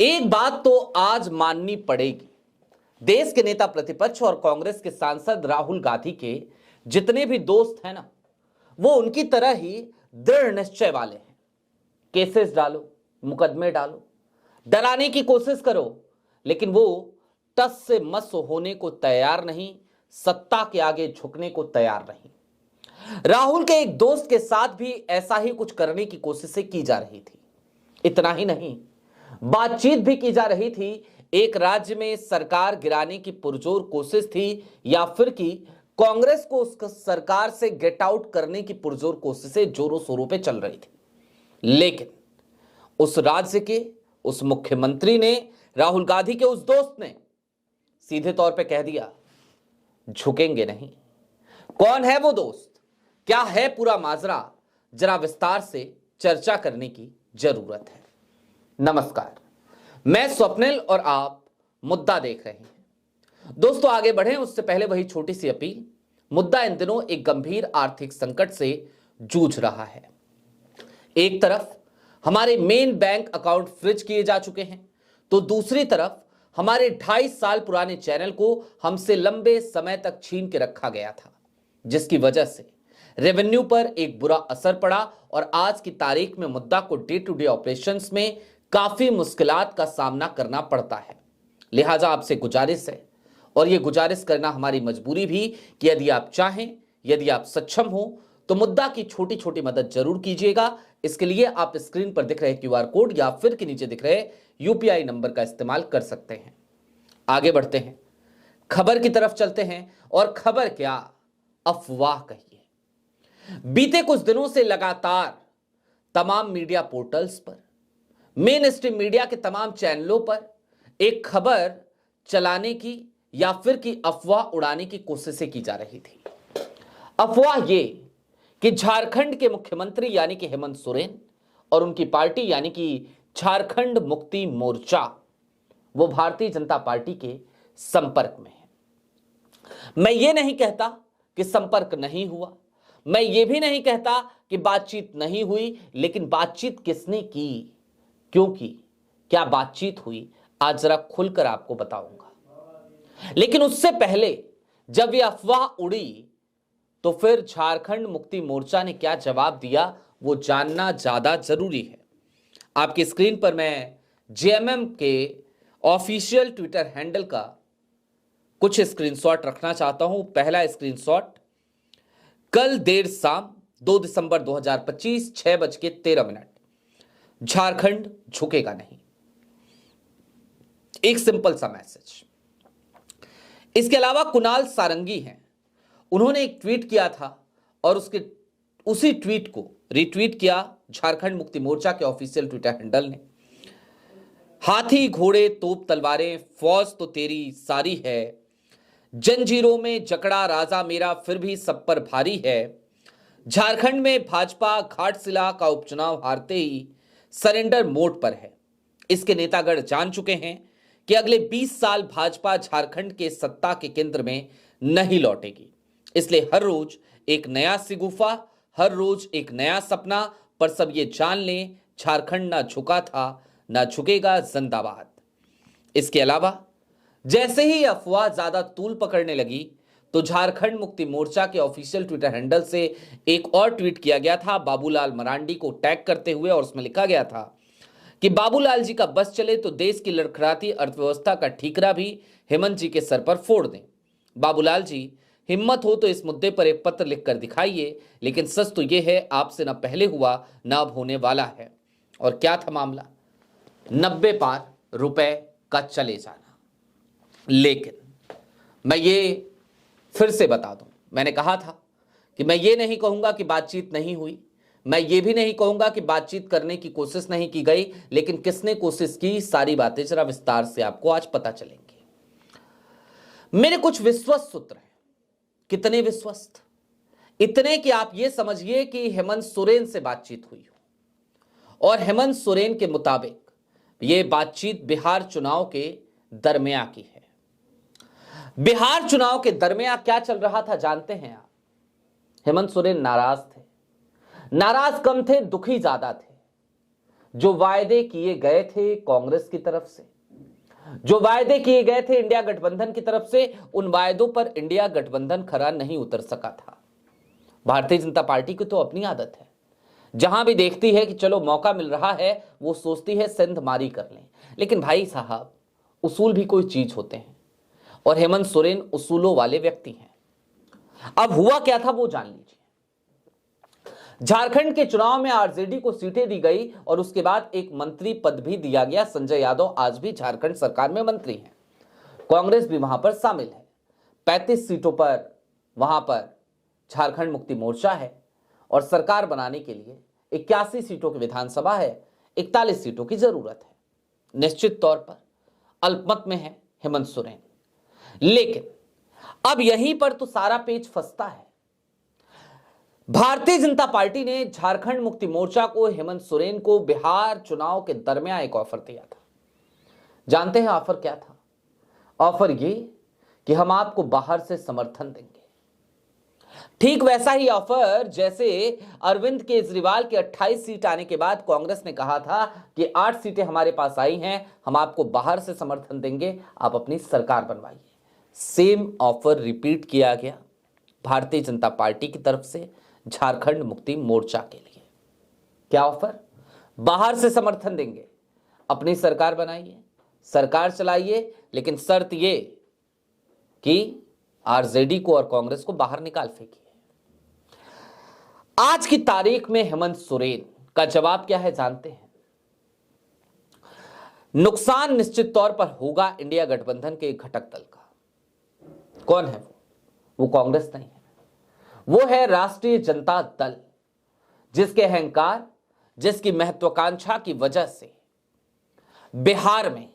एक बात तो आज माननी पड़ेगी, देश के नेता प्रतिपक्ष और कांग्रेस के सांसद राहुल गांधी के जितने भी दोस्त हैं ना, वो उनकी तरह ही दृढ़ निश्चय वाले हैं। केसेस डालो, मुकदमे डालो, डराने की कोशिश करो, लेकिन वो टस से मस होने को तैयार नहीं, सत्ता के आगे झुकने को तैयार नहीं। राहुल के एक दोस्त के साथ भी ऐसा ही कुछ करने की कोशिशें की जा रही थी। इतना ही नहीं, बातचीत भी की जा रही थी। एक राज्य में सरकार गिराने की पुरजोर कोशिश थी, या फिर कि कांग्रेस को उस सरकार से गेट आउट करने की पुरजोर कोशिशें जोरों शोरों पे चल रही थी। लेकिन उस राज्य के उस मुख्यमंत्री ने, राहुल गांधी के उस दोस्त ने सीधे तौर पे कह दिया, झुकेंगे नहीं। कौन है वो दोस्त, क्या है पूरा माजरा, जरा विस्तार से चर्चा करने की जरूरत है। नमस्कार, मैं स्वप्निल और आप मुद्दा देख रहे हैं। दोस्तों, आगे बढ़ें उससे पहले वही छोटी सी अपील। मुद्दा इन दिनों एक गंभीर आर्थिक संकट से जूझ रहा है। एक तरफ हमारे मेन बैंक अकाउंट फ्रीज किए जा चुके हैं, तो दूसरी तरफ हमारे 2.5 साल पुराने चैनल को हमसे लंबे समय तक छीन के रखा गया था, जिसकी वजह से रेवेन्यू पर एक बुरा असर पड़ा और आज की तारीख में मुद्दा को डे टू डे ऑपरेशंस में काफी मुश्किलात का सामना करना पड़ता है। लिहाजा आपसे गुजारिश है, और यह गुजारिश करना हमारी मजबूरी भी, कि यदि आप चाहें, यदि आप सक्षम हो, तो मुद्दा की छोटी छोटी मदद जरूर कीजिएगा। इसके लिए आप स्क्रीन पर दिख रहे क्यूआर कोड या फिर के नीचे दिख रहे यूपीआई नंबर का इस्तेमाल कर सकते हैं। आगे बढ़ते हैं, खबर की तरफ चलते हैं। और खबर क्या, अफवाह कहिए। बीते कुछ दिनों से लगातार तमाम मीडिया पोर्टल्स पर, मेन स्ट्रीम मीडिया के तमाम चैनलों पर एक खबर चलाने की या फिर कि अफवाह उड़ाने की कोशिशें की जा रही थी। अफवाह ये कि झारखंड के मुख्यमंत्री यानी कि हेमंत सोरेन और उनकी पार्टी यानी कि झारखंड मुक्ति मोर्चा, वो भारतीय जनता पार्टी के संपर्क में है। मैं ये नहीं कहता कि संपर्क नहीं हुआ, मैं ये भी नहीं कहता कि बातचीत नहीं हुई, लेकिन बातचीत किसने की, क्योंकि क्या बातचीत हुई, आज जरा खुलकर आपको बताऊंगा। लेकिन उससे पहले जब यह अफवाह उड़ी, तो फिर झारखंड मुक्ति मोर्चा ने क्या जवाब दिया, वो जानना ज्यादा जरूरी है। आपकी स्क्रीन पर मैं जेएमएम के ऑफिशियल ट्विटर हैंडल का कुछ स्क्रीनशॉट रखना चाहता हूं। पहला स्क्रीनशॉट, कल देर शाम 2 दिसंबर 2025 6:13, झारखंड झुकेगा नहीं। एक सिंपल सा मैसेज। इसके अलावा कुणाल सारंगी हैं, उन्होंने एक ट्वीट किया था और उसी ट्वीट को रिट्वीट किया झारखंड मुक्ति मोर्चा के ऑफिशियल ट्विटर हैंडल ने। हाथी घोड़े तोप तलवारें फौज तो तेरी सारी है, जंजीरों में जकड़ा राजा मेरा फिर भी सब पर भारी है। झारखंड में भाजपा घाटशिला का उपचुनाव हारते ही सरेंडर मोड पर है। इसके नेतागण जान चुके हैं कि अगले 20 साल भाजपा झारखंड के सत्ता के केंद्र में नहीं लौटेगी। इसलिए हर रोज एक नया सिगुफा, हर रोज एक नया सपना, पर सब ये जान लें, झारखंड ना झुका था, ना झुकेगा, जिंदाबाद। इसके अलावा जैसे ही अफवाह ज्यादा तूल पकड़ने लगी, तो झारखंड मुक्ति मोर्चा के ऑफिशियल ट्विटर हैंडल से एक और ट्वीट किया गया था बाबूलाल मरांडी को टैग करते हुए, और उसमें लिखा गया था कि बाबूलाल जी का बस चले तो देश की लड़खड़ाती अर्थव्यवस्था का ठीकरा भी हेमंत जी के सर पर फोड़ दें। बाबूलाल जी, हिम्मत हो तो इस मुद्दे पर एक पत्र लिखकर दिखाइए, लेकिन सच तो यह है आपसे ना पहले हुआ ना अब होने वाला है। और क्या था मामला, 90 पार रुपए का चले जाना। लेकिन मैं ये फिर से बता दूं, मैंने कहा था कि मैं ये नहीं कहूंगा कि बातचीत नहीं हुई, मैं ये भी नहीं कहूंगा कि बातचीत करने की कोशिश नहीं की गई, लेकिन किसने कोशिश की, सारी बातें जरा विस्तार से आपको आज पता चलेंगी। मेरे कुछ विश्वस्त सूत्र हैं। कितने विश्वस्त, इतने कि आप ये समझिए कि हेमंत सोरेन से बातचीत हुई हो, और हेमंत सोरेन के मुताबिक यह बातचीत बिहार चुनाव के दरमियान की है। बिहार चुनाव के दरमियान क्या चल रहा था जानते हैं आप? हेमंत सोरेन नाराज थे, नाराज कम थे, दुखी ज्यादा थे। जो वायदे किए गए थे कांग्रेस की तरफ से, जो वायदे किए गए थे इंडिया गठबंधन की तरफ से, उन वायदों पर इंडिया गठबंधन खरा नहीं उतर सका था। भारतीय जनता पार्टी की तो अपनी आदत है, जहां भी देखती है कि चलो मौका मिल रहा है, वो सोचती है सिंध मारी कर लें। लेकिन भाई साहब, उसूल भी कोई चीज होते हैं, और हेमंत सोरेन उसूलों वाले व्यक्ति हैं। अब हुआ क्या था वो जान लीजिए। झारखंड के चुनाव में आरजेडी को सीटें दी गई और उसके बाद एक मंत्री पद भी दिया गया। संजय यादव आज भी झारखंड सरकार में मंत्री हैं। कांग्रेस भी वहां पर शामिल है। 35 सीटों पर वहां पर झारखंड मुक्ति मोर्चा है, और सरकार बनाने के लिए 81 सीटों की विधानसभा है, 41 सीटों की जरूरत है। निश्चित तौर पर अल्पमत में है हेमंत सोरेन। लेकिन अब यहीं पर तो सारा पेच फंसता है। भारतीय जनता पार्टी ने झारखंड मुक्ति मोर्चा को, हेमंत सोरेन को बिहार चुनाव के दरमियान एक ऑफर दिया था। जानते हैं ऑफर क्या था? ऑफर ये कि हम आपको बाहर से समर्थन देंगे। ठीक वैसा ही ऑफर जैसे अरविंद केजरीवाल के 28 सीट आने के बाद कांग्रेस ने कहा था कि 8 सीटें हमारे पास आई हैं, हम आपको बाहर से समर्थन देंगे, आप अपनी सरकार बनवाइए। सेम ऑफर रिपीट किया गया भारतीय जनता पार्टी की तरफ से झारखंड मुक्ति मोर्चा के लिए। क्या ऑफर? बाहर से समर्थन देंगे, अपनी सरकार बनाइए, सरकार चलाइए, लेकिन शर्त ये कि आरजेडी को और कांग्रेस को बाहर निकाल फेंकिए। आज की तारीख में हेमंत सोरेन का जवाब क्या है जानते हैं? नुकसान निश्चित तौर पर होगा इंडिया गठबंधन के एक घटक दल का। कौन है वो कांग्रेस नहीं है, वो है राष्ट्रीय जनता दल, जिसके अहंकार, जिसकी महत्वाकांक्षा की वजह से बिहार में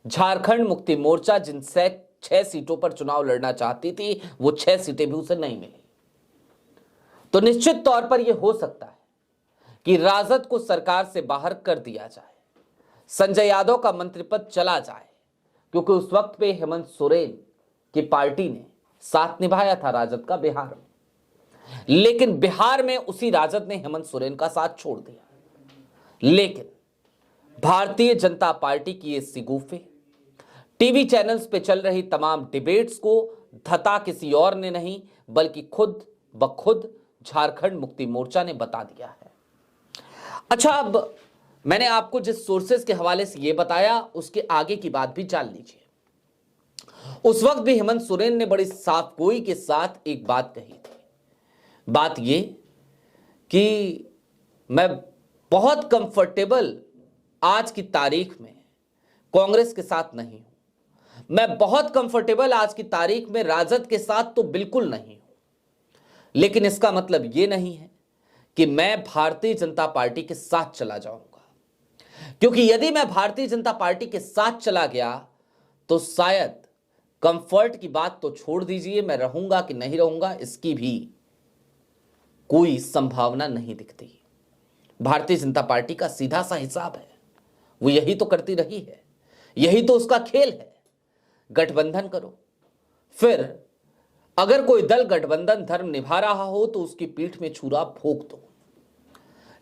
झारखंड मुक्ति मोर्चा जिनसे 6 सीटों पर चुनाव लड़ना चाहती थी, वो 6 सीटें भी उसे नहीं मिली। तो निश्चित तौर पर यह हो सकता है कि राजद को सरकार से बाहर कर दिया जाए, संजय यादव का मंत्री पद चला जाए, क्योंकि उस वक्त पे हेमंत सोरेन की पार्टी ने साथ निभाया था राजद का बिहार में। लेकिन बिहार में उसी राजद ने हेमंत सोरेन का साथ छोड़ दिया। लेकिन भारतीय जनता पार्टी की ये सिगूफे, टीवी चैनल्स पे चल रही तमाम डिबेट्स को धता किसी और ने नहीं, बल्कि खुद ब खुद झारखंड मुक्ति मोर्चा ने बता दिया है। अच्छा, अब मैंने आपको जिस सोर्सेस के हवाले से यह बताया, उसके आगे की बात भी जान लीजिए। उस वक्त भी हेमंत सोरेन ने बड़ी साफ गोई के साथ एक बात कही थी। बात यह कि मैं बहुत कंफर्टेबल आज की तारीख में कांग्रेस के साथ नहीं हूं, मैं बहुत कंफर्टेबल आज की तारीख में राजद के साथ तो बिल्कुल नहीं हूं। लेकिन इसका मतलब यह नहीं है कि मैं भारतीय जनता पार्टी के साथ चला जाऊंगा, क्योंकि यदि मैं भारतीय जनता पार्टी के साथ चला गया तो शायद कंफर्ट की बात तो छोड़ दीजिए, मैं रहूंगा कि नहीं रहूंगा इसकी भी कोई संभावना नहीं दिखती। भारतीय जनता पार्टी का सीधा सा हिसाब है, वो यही तो करती रही है, यही तो उसका खेल है। गठबंधन करो, फिर अगर कोई दल गठबंधन धर्म निभा रहा हो तो उसकी पीठ में छुरा भोंक दो।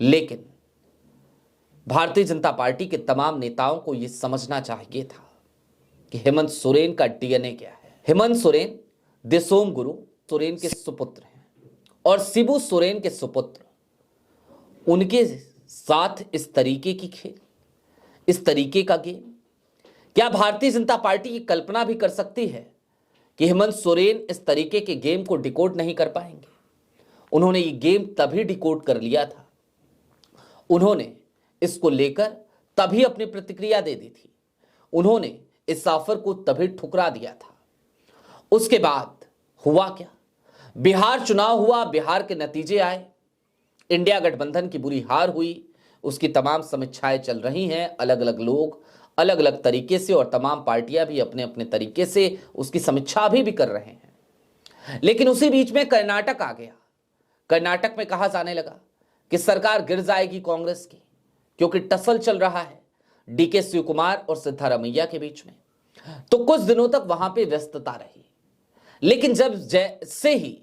लेकिन भारतीय जनता पार्टी के तमाम नेताओं को यह समझना चाहिए था कि हेमंत सोरेन का डीएनए क्या है। हेमंत सोरेन देशोम गुरु सोरेन के सुपुत्र हैं और शिबू सोरेन के सुपुत्र। उनके साथ इस तरीके की खेल, इस तरीके का गेम, क्या भारतीय जनता पार्टी की कल्पना भी कर सकती है कि हेमंत सोरेन इस तरीके के गेम को डिकोड नहीं कर पाएंगे? उन्होंने ये गेम तभी डिकोड कर लिया था, उन्होंने इसको लेकर तभी अपनी प्रतिक्रिया दे दी थी, उन्होंने इस ऑफर को तभी ठुकरा दिया था। उसके बाद हुआ क्या? बिहार चुनाव हुआ, बिहार के नतीजे आए, इंडिया गठबंधन की बुरी हार हुई, उसकी तमाम समीक्षाएं चल रही हैं, अलग अलग लोग अलग अलग तरीके से और तमाम पार्टियां भी अपने अपने तरीके से उसकी समीक्षा भी कर रहे हैं। लेकिन उसी बीच में कर्नाटक आ गया। कर्नाटक में कहा जाने लगा कि सरकार गिर जाएगी कांग्रेस की, क्योंकि टसल चल रहा है डीके शिवकुमार और सिद्धारमैया के बीच में। तो कुछ दिनों तक वहां पे व्यस्तता रही, लेकिन जब जैसे ही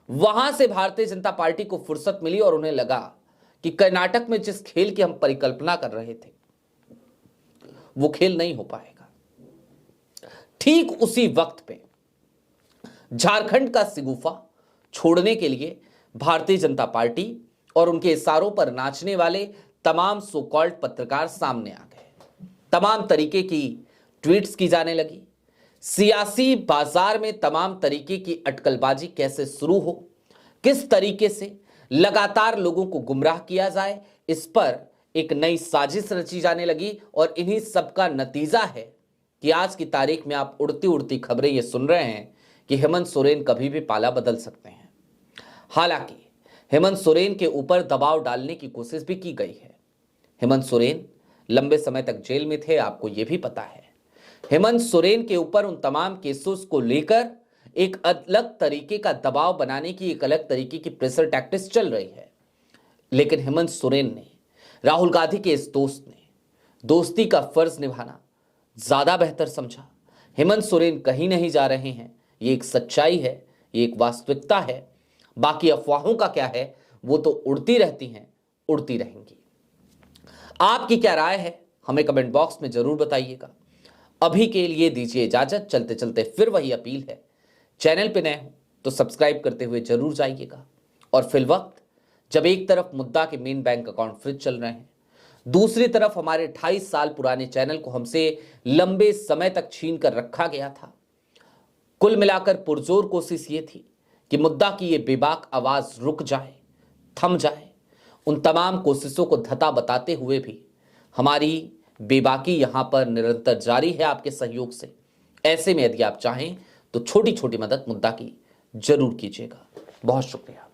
वहां से भारतीय जनता पार्टी को फुर्सत मिली और उन्हें लगा कि कर्नाटक में जिस खेल की हम परिकल्पना कर रहे थे वो खेल नहीं हो पाएगा। ठीक उसी वक्त पे झारखंड का सिगुफा छोड़ने के लिए भारतीय जनता पार्टी और उनके इशारों पर नाचने वाले तमाम सो कॉल्ड पत्रकार सामने आ गए। तमाम तरीके की ट्वीट्स की जाने लगी। सियासी बाजार में तमाम तरीके की अटकलबाजी कैसे शुरू हो, किस तरीके से लगातार लोगों को गुमराह किया जाए, इस पर एक नई साजिश रची जाने लगी। और इन्हीं सब का नतीजा है कि आज की तारीख में आप उड़ती उड़ती खबरें ये सुन रहे हैं कि हेमंत सोरेन कभी भी पाला बदल सकते हैं। हालांकि हेमंत सोरेन के ऊपर दबाव डालने की कोशिश भी की गई है। हेमंत सोरेन लंबे समय तक जेल में थे, आपको यह भी पता है। हेमंत सोरेन के ऊपर उन तमाम केसों को लेकर एक अलग तरीके का दबाव बनाने की, एक अलग तरीके की प्रेशर टैक्टिक्स चल रही है। लेकिन हेमंत सोरेन ने, राहुल गांधी के इस दोस्त ने दोस्ती का फर्ज निभाना ज्यादा बेहतर समझा। हेमंत सोरेन कहीं नहीं जा रहे हैं, ये एक सच्चाई है, ये एक वास्तविकता है। बाकी अफवाहों का क्या है, वो तो उड़ती रहती हैं, उड़ती रहेंगी। आपकी क्या राय है हमें कमेंट बॉक्स में जरूर बताइएगा। अभी के लिए दीजिए इजाजत। चलते चलते फिर वही अपील है, चैनल पे नए हो तो सब्सक्राइब करते हुए जरूर जाइएगा। और फिल वक्त जब एक तरफ मुद्दा के मेन बैंक अकाउंट फ्रीज चल रहे हैं, दूसरी तरफ हमारे 28 साल पुराने चैनल को हमसे लंबे समय तक छीन कर रखा गया था। कुल मिलाकर पुरजोर कोशिश ये थी कि मुद्दा की ये बेबाक आवाज रुक जाए, थम जाए। उन तमाम कोशिशों को धता बताते हुए भी हमारी बेबाकी यहां पर निरंतर जारी है आपके सहयोग से। ऐसे में यदि आप चाहें तो छोटी छोटी मदद मुद्दा की जरूर कीजिएगा। बहुत शुक्रिया।